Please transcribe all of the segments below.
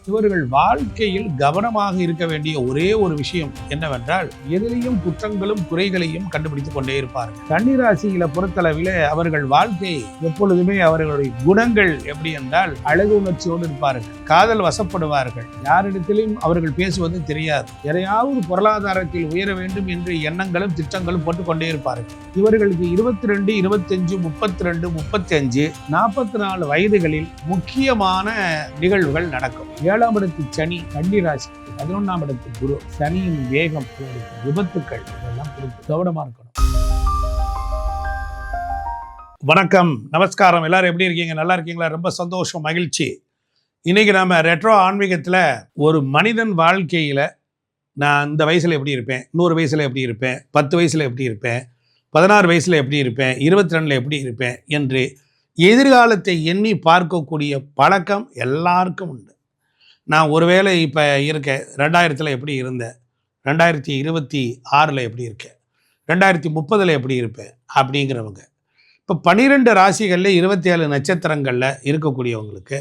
இவர்கள் வாழ்க்கையில் கவனமாக இருக்க வேண்டிய ஒரே ஒரு விஷயம் என்னவென்றால் எதிலையும் குற்றங்களும் குறைகளையும் கண்டுபிடித்துக் கொண்டே இருப்பார்கள். கன்னிராசியில பொறுத்தளவில் அவர்கள் வாழ்க்கை எப்பொழுதுமே அவர்களுடைய குணங்கள் எப்படி என்றால் அழகு உணர்ச்சியோடு இருப்பார்கள், காதல் வசப்படுவார்கள், யாரிடத்திலும் அவர்கள் பேசுவது தெரியாது, எதையாவது பொருளாதாரத்தில் உயர வேண்டும் என்று எண்ணங்களும் திட்டங்களும் போட்டுக்கொண்டே இருப்பார்கள். இவர்களுக்கு 22, 25, 32, 35, 44 வயதுகளில் முக்கியமான நிகழ்வுகள் நடக்கும். 7ஆம் இடத்து சனி கன்னிராசி, 11ஆம் இடத்து குரு, சனியின் வேகம், விபத்துக்கள் இதெல்லாம் கவனமா இருக்கணும். வணக்கம், நமஸ்காரம். எல்லாரும் எப்படி இருக்கீங்க? நல்லா இருக்கீங்களா? ரொம்ப சந்தோஷம், மகிழ்ச்சி. இன்னைக்கு நம்ம ரெட்ரோ ஆன்மீகத்தில் ஒரு மனிதன் வாழ்க்கையில் நான் இந்த வயசில் எப்படி இருப்பேன், 100 வயசில் எப்படி இருப்பேன், 10 வயசில் எப்படி இருப்பேன், 16 வயசில் எப்படி இருப்பேன், 22 எப்படி இருப்பேன் என்று எதிர்காலத்தை எண்ணி பார்க்கக்கூடிய பழக்கம் எல்லாருக்கும் உண்டு. நான் ஒருவேளை இப்போ இருக்கேன், 2000 எப்படி இருந்தேன், 2026 எப்படி இருக்கேன், 2030 எப்படி இருப்பேன் அப்படிங்கிறவங்க. இப்போ 12 ராசிகளில் 27 நட்சத்திரங்களில் இருக்கக்கூடியவங்களுக்கு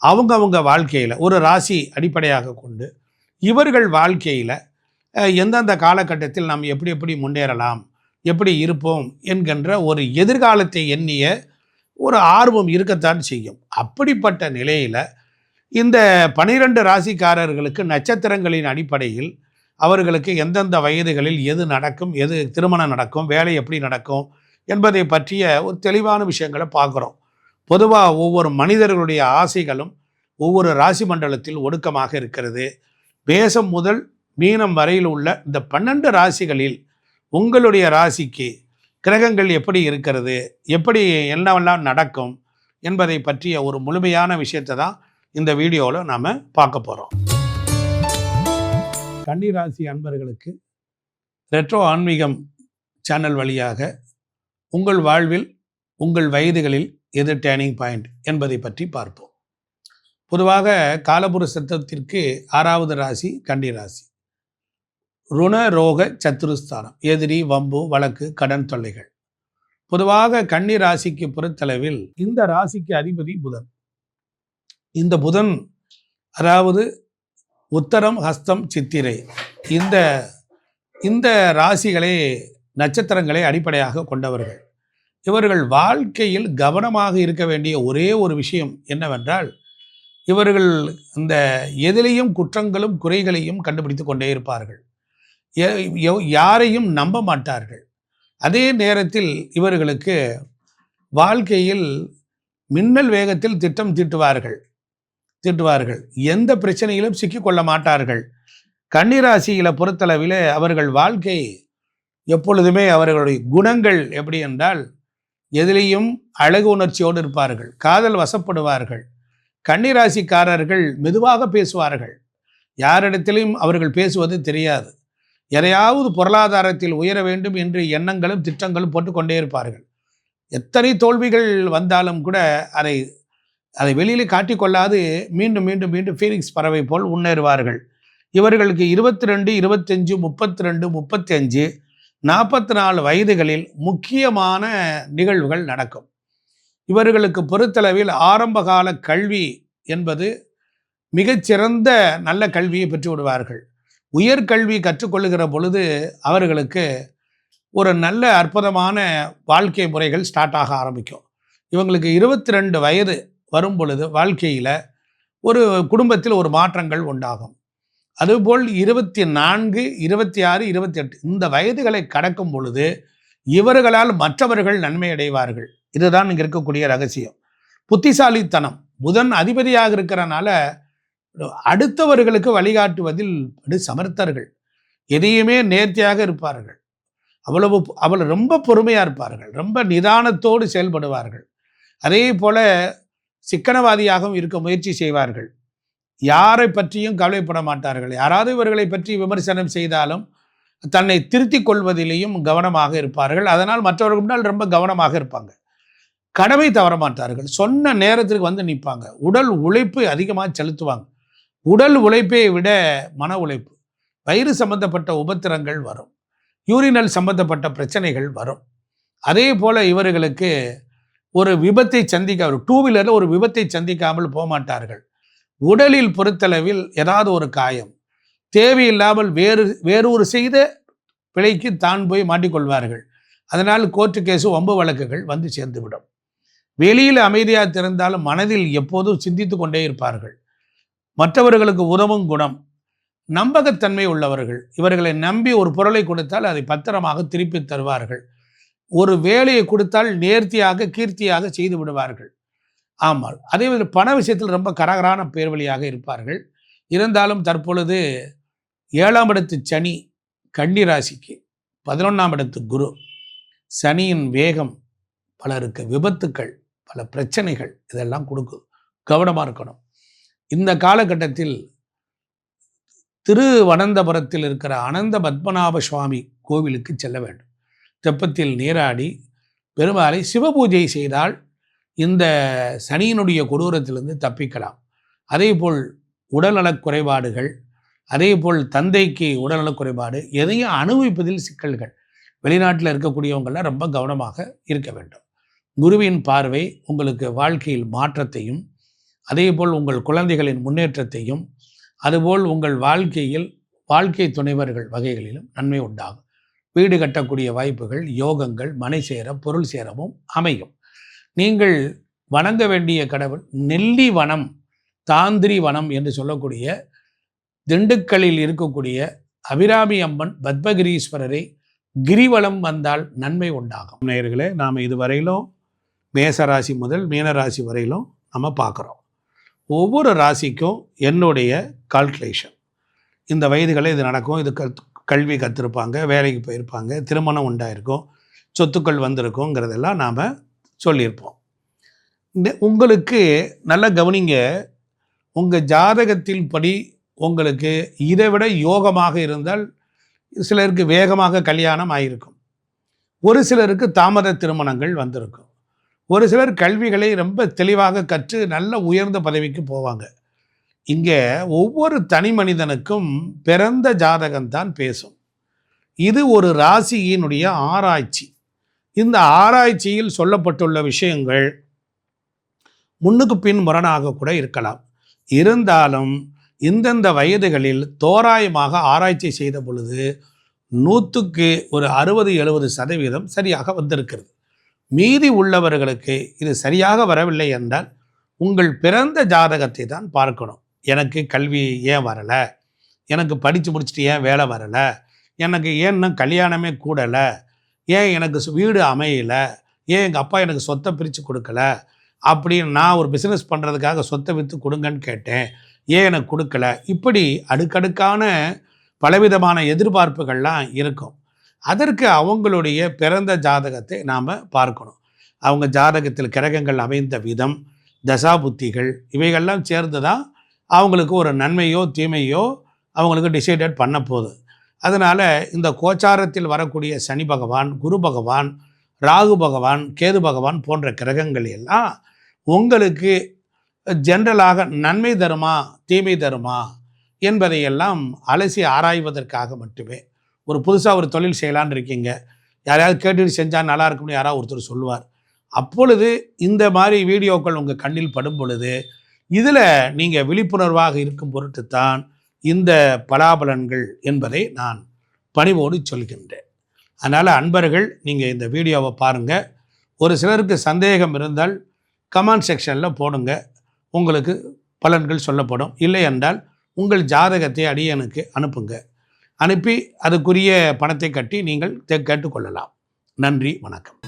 அவங்கவுங்க வாழ்க்கையில் ஒரு ராசி அடிப்படையாக கொண்டு இவர்கள் வாழ்க்கையில் எந்தெந்த காலகட்டத்தில் நாம் எப்படி எப்படி முன்னேறலாம், எப்படி இருப்போம் என்கின்ற ஒரு எதிர்காலத்தை எண்ணிய ஒரு ஆர்வம் இருக்கத்தான் செய்யும். அப்படிப்பட்ட நிலையில் இந்த 12 ராசிக்காரர்களுக்கு நட்சத்திரங்களின் அடிப்படையில் அவர்களுக்கு எந்தெந்த வயதுகளில் எது நடக்கும், எது திருமணம் நடக்கும், வேலை எப்படி நடக்கும் என்பதை பற்றிய ஒரு தெளிவான விஷயங்களை பார்க்குறோம். பொதுவாக ஒவ்வொரு மனிதர்களுடைய ஆசைகளும் ஒவ்வொரு ராசி மண்டலத்தில் ஒடுக்கமாக இருக்கிறது. மேசம் முதல் மீனம் வரையில் உள்ள இந்த 12 ராசிகளில் உங்களுடைய ராசிக்கு கிரகங்கள் எப்படி இருக்கிறது, எப்படி என்னவெல்லாம் நடக்கும் என்பதை பற்றிய ஒரு முழுமையான விஷயத்தை தான் இந்த வீடியோவில் நாம் பார்க்க போகிறோம். கன்னிராசி அன்பர்களுக்கு ரெட்ரோ ஆன்மீகம் சேனல் வழியாக உங்கள் வாழ்வில் உங்கள் வயதுகளில் எது டேர்னிங் பாயிண்ட் என்பதை பற்றி பார்ப்போம். பொதுவாக காலபுருஷத்திற்கு 6வது ராசி கன்னிராசி. ருண ரோக சத்துருஸ்தானம், எதிரி, வம்பு, வழக்கு, கடன் தொல்லைகள். பொதுவாக கன்னி ராசிக்கு பொறுத்தளவில் இந்த ராசிக்கு அதிபதி புதன். இந்த புதன் அதாவது உத்தரம், ஹஸ்தம், சித்திரை இந்த ராசிகளை நட்சத்திரங்களை அடிப்படையாக கொண்டவர்கள். இவர்கள் வாழ்க்கையில் கவனமாக இருக்க வேண்டிய ஒரே ஒரு விஷயம் என்னவென்றால் இவர்கள் இந்த எதிலையும் குற்றங்களும் குறைகளையும் கண்டுபிடித்து கொண்டே இருப்பார்கள். யாரையும் நம்ப மாட்டார்கள். அதே நேரத்தில் இவர்களுக்கு வாழ்க்கையில் மின்னல் வேகத்தில் திட்டம் தீட்டுவார்கள். எந்த பிரச்சனையிலும் சிக்கிக்கொள்ள மாட்டார்கள். கன்னிராசியில் பொறுத்தளவில் அவர்கள் வாழ்க்கை எப்பொழுதுமே அவர்களுடைய குணங்கள் எப்படி என்றால் எதிலையும் அழகு உணர்ச்சியோடு இருப்பார்கள், காதல் வசப்படுவார்கள். கன்னிராசிக்காரர்கள் மெதுவாக பேசுவார்கள், யாரிடத்திலும் அவர்கள் பேசுவது தெரியாது, எதையாவது பொருளாதாரத்தில் உயர வேண்டும் என்று எண்ணங்களும் திட்டங்களும் போட்டுக்கொண்டே இருப்பார்கள். எத்தனை தோல்விகள் வந்தாலும் கூட அதை வெளியில் காட்டிக்கொள்ளாது மீண்டும் மீண்டும் மீண்டும் ஃபீனிக்ஸ் பறவை போல் முன்னேறுவார்கள். இவர்களுக்கு 22, 25, 32, 35, 44 வயதுகளில் முக்கியமான நிகழ்வுகள் நடக்கும். இவர்களுக்கு பொறுத்தளவில் ஆரம்பகால கல்வி என்பது மிகச்சிறந்த நல்ல கல்வியை பெற்று விடுவார்கள். உயர்கல்வி கற்றுக்கொள்ளுகிற பொழுது அவர்களுக்கு ஒரு நல்ல அற்புதமான வாழ்க்கை முறைகள் ஸ்டார்ட் ஆக ஆரம்பிக்கும். இவங்களுக்கு 22 வயது வரும் பொழுது வாழ்க்கையில் ஒரு குடும்பத்தில் ஒரு மாற்றங்கள் உண்டாகும். அதுபோல் 24, 26, 28 இந்த வயதுகளை கடக்கும் பொழுது இவர்களால் மற்றவர்கள் நன்மை அடைவார்கள். இதுதான் இங்கே இருக்கக்கூடிய ரகசியம். புத்திசாலித்தனம், புதன் அதிபதியாக இருக்கிறனால அடுத்தவர்களுக்கு வழிகாட்டுவதில் சமர்த்தர்கள், எதையுமே நேர்த்தியாக இருப்பார்கள், அவ்வளவு ரொம்ப பொறுமையாக இருப்பார்கள், ரொம்ப நிதானத்தோடு செயல்படுவார்கள். அதே போல சிக்கனவாதியாகவும் இருக்க முயற்சி செய்வார்கள். யாரை பற்றியும் கவலைப்பட மாட்டார்கள். யாராவது இவர்களை பற்றி விமர்சனம் செய்தாலும் தன்னை திருத்திக் கொள்வதிலேயும் கவனமாக இருப்பார்கள். அதனால் மற்றவர்கள் முன்னால் ரொம்ப கவனமாக இருப்பாங்க. கடமை தவற மாட்டார்கள். சொன்ன நேரத்திற்கு வந்து நிற்பாங்க. உடல் உழைப்பு அதிகமாக செலுத்துவாங்க. உடல் உழைப்பை விட மன உழைப்பு, வயிறு சம்பந்தப்பட்ட உபத்திரங்கள் வரும், யூரினல் சம்பந்தப்பட்ட பிரச்சனைகள் வரும். அதே போல் இவர்களுக்கு ஒரு விபத்தை சந்திக்க, ஒரு 2 வீலரில் ஒரு விபத்தை சந்திக்காமல் போக மாட்டார்கள். உடலில் பொறுத்தளவில் ஏதாவது ஒரு காயம், தேவையில்லாமல் வேறு ஒரு செய்த பிழைக்கு தான் போய் மாட்டிக்கொள்வார்கள். அதனால் கோர்ட்டு கேஸு, வம்பு வழக்குகள் வந்து சேர்ந்துவிடும். வெளியில் அமைதியாக திறந்தாலும் மனதில் எப்போதும் சிந்தித்து கொண்டே இருப்பார்கள். மற்றவர்களுக்கு உதவும் குணம், நம்பகத்தன்மை உள்ளவர்கள். இவர்களை நம்பி ஒரு பொருளை கொடுத்தால் அதை பத்திரமாக திருப்பி தருவார்கள். ஒரு வேலையை கொடுத்தால் நேர்த்தியாக கீர்த்தியாக செய்து விடுவார்கள். ஆமாம், அதே மாதிரி பண விஷயத்தில் ரொம்ப கரகரான பேர்வழியாக இருப்பார்கள். இருந்தாலும் தற்பொழுது 7ஆம் இடத்து சனி கன்னி ராசிக்கு, 11ஆம் இடத்து குரு, சனியின் வேகம் பலருக்கு விபத்துக்கள், பல பிரச்சனைகள் இதெல்லாம் கொடுக்குது. கவனமாக இருக்கணும். இந்த காலகட்டத்தில் திருவனந்தபுரத்தில் இருக்கிற அனந்த பத்மநாப சுவாமி கோவிலுக்கு செல்ல வேண்டும். தெப்பத்தில் நீராடி பெருமாளை சிவபூஜை செய்தால் இந்த சனியினுடைய கொடூரத்திலிருந்து தப்பிக்கலாம். அதேபோல் உடல்நலக் குறைபாடுகள், அதேபோல் தந்தைக்கு உடல்நலக் குறைபாடு, எதையும் அனுபவிப்பதில் சிக்கல்கள். வெளிநாட்டில் இருக்கக்கூடியவங்களாம் ரொம்ப கவனமாக இருக்க வேண்டும். குருவின் பார்வை உங்களுக்கு வாழ்க்கையில் மாற்றத்தையும், அதேபோல் உங்கள் குழந்தைகளின் முன்னேற்றத்தையும், அதுபோல் உங்கள் வாழ்க்கையில் வாழ்க்கை துணைவர்கள் வகைகளிலும் நன்மை உண்டாகும். வீடு கட்டக்கூடிய வாய்ப்புகள், யோகங்கள், மனை சேர பொருள் சேரவும் அமையும். நீங்கள் வணங்க வேண்டிய கடவுள் நெல்லி வனம், தாந்திரி வனம் என்று சொல்லக்கூடிய திண்டுக்கல்லில் இருக்கக்கூடிய அபிராமி அம்மன் பத்மகிரீஸ்வரரை கிரிவலம் வந்தால் நன்மை உண்டாகும். நேயர்களே, நாம் இதுவரையிலும் மேசராசி முதல் மீனராசி வரையிலும் நம்ம பார்க்குறோம். ஒவ்வொரு ராசிக்கும் என்னுடைய கால்குலேஷன், இந்த வயதுகளை இது நடக்கும், இது கல்வி கற்றுருப்பாங்க, வேலைக்கு போயிருப்பாங்க, திருமணம் உண்டாயிருக்கும், சொத்துக்கள் வந்திருக்குங்கிறதெல்லாம் நாம் சொல்லியிருப்போம். உங்களுக்கு நல்ல கவனிங்க, உங்கள் ஜாதகத்தில் படி உங்களுக்கு இதை விட யோகமாக இருந்தால் சிலருக்கு வேகமாக கல்யாணம் ஆகியிருக்கும், ஒரு சிலருக்கு தாமத திருமணங்கள் வந்திருக்கும், ஒரு சிலர் கல்விகளை ரொம்ப தெளிவாக கற்று நல்ல உயர்ந்த பதவிக்கு போவாங்க. இங்கே ஒவ்வொரு தனி மனிதனுக்கும் பிறந்த ஜாதகம்தான் பேசும். இது ஒரு ராசியினுடைய ஆராய்ச்சி. இந்த ஆராய்ச்சியில் சொல்லப்பட்டுள்ள விஷயங்கள் முன்னுக்கு பின் முரணாக கூட இருக்கலாம். இருந்தாலும் இந்தந்த வயதுகளில் தோராயமாக ஆராய்ச்சி செய்த பொழுது 100க்கு ஒரு 60-70% சரியாக வந்திருக்கிறது. மீதி உள்ளவர்களுக்கு இது சரியாக வரவில்லை என்றால் உங்கள் பிறந்த ஜாதகத்தை தான் பார்க்கணும். எனக்கு கல்வி ஏன் வரலை, எனக்கு படித்து முடிச்சுட்டு ஏன் வேலை வரலை, எனக்கு ஏன் இன்னும் கல்யாணமே கூடலை, ஏன் எனக்கு வீடு அமையலை, ஏன் எங்கள் அப்பா எனக்கு சொத்தை பிரித்து கொடுக்கல, அப்படின்னு நான் ஒரு பிஸ்னஸ் பண்ணுறதுக்காக சொத்தை விற்று கொடுங்கன்னு கேட்டேன், ஏன் எனக்கு கொடுக்கல. இப்படி அடுக்கடுக்கான பலவிதமான எதிர்பார்ப்புகள்லாம் இருக்கும். அதற்கு அவங்களுடைய பிறந்த ஜாதகத்தை நாம் பார்க்கணும். அவங்க ஜாதகத்தில் கிரகங்கள் அமைந்த விதம், தசாபுத்திகள் இவைகள்லாம் சேர்ந்து தான் அவங்களுக்கு ஒரு நன்மையோ தீமையோ அவங்களுக்கு டிசைடட் பண்ண போகுது. அதனால் இந்த கோச்சாரத்தில் வரக்கூடிய சனி பகவான், குரு பகவான், ராகு பகவான், கேது பகவான் போன்ற கிரகங்கள் எல்லாம் உங்களுக்கு ஜென்ரலாக நன்மை தருமா தீமை தருமா என்பதையெல்லாம் அலசி ஆராய்வதற்காக மட்டுமே. ஒரு புதுசாக ஒரு தொழில் செய்யலான்னு இருக்கீங்க, யாரையாவது கேட்டுட்டு செஞ்சால் நல்லா இருக்கும்னு யாராவது ஒருத்தர் சொல்லுவார். அப்பொழுது இந்த மாதிரி வீடியோக்கள் உங்கள் கண்ணில் படும் பொழுது இதில் நீங்கள் விழிப்புணர்வாக இருக்கும் பொருட்டுத்தான் இந்த பலாபலன்கள் என்பதை நான் பணிவோடு சொல்கின்றேன். அதனால் அன்பர்கள், நீங்கள் இந்த வீடியோவை பாருங்கள். ஒரு சிலருக்கு சந்தேகம் இருந்தால் கமெண்ட் செக்ஷனில் போடுங்க, உங்களுக்கு பலன்கள் சொல்லப்படும். இல்லை என்றால் உங்கள் ஜாதகத்தை அடியனுக்கு அனுப்புங்க. அனுப்பி அதுக்குரிய பணத்தை கட்டி நீங்கள் கேட்டுக்கொள்ளலாம். நன்றி, வணக்கம்.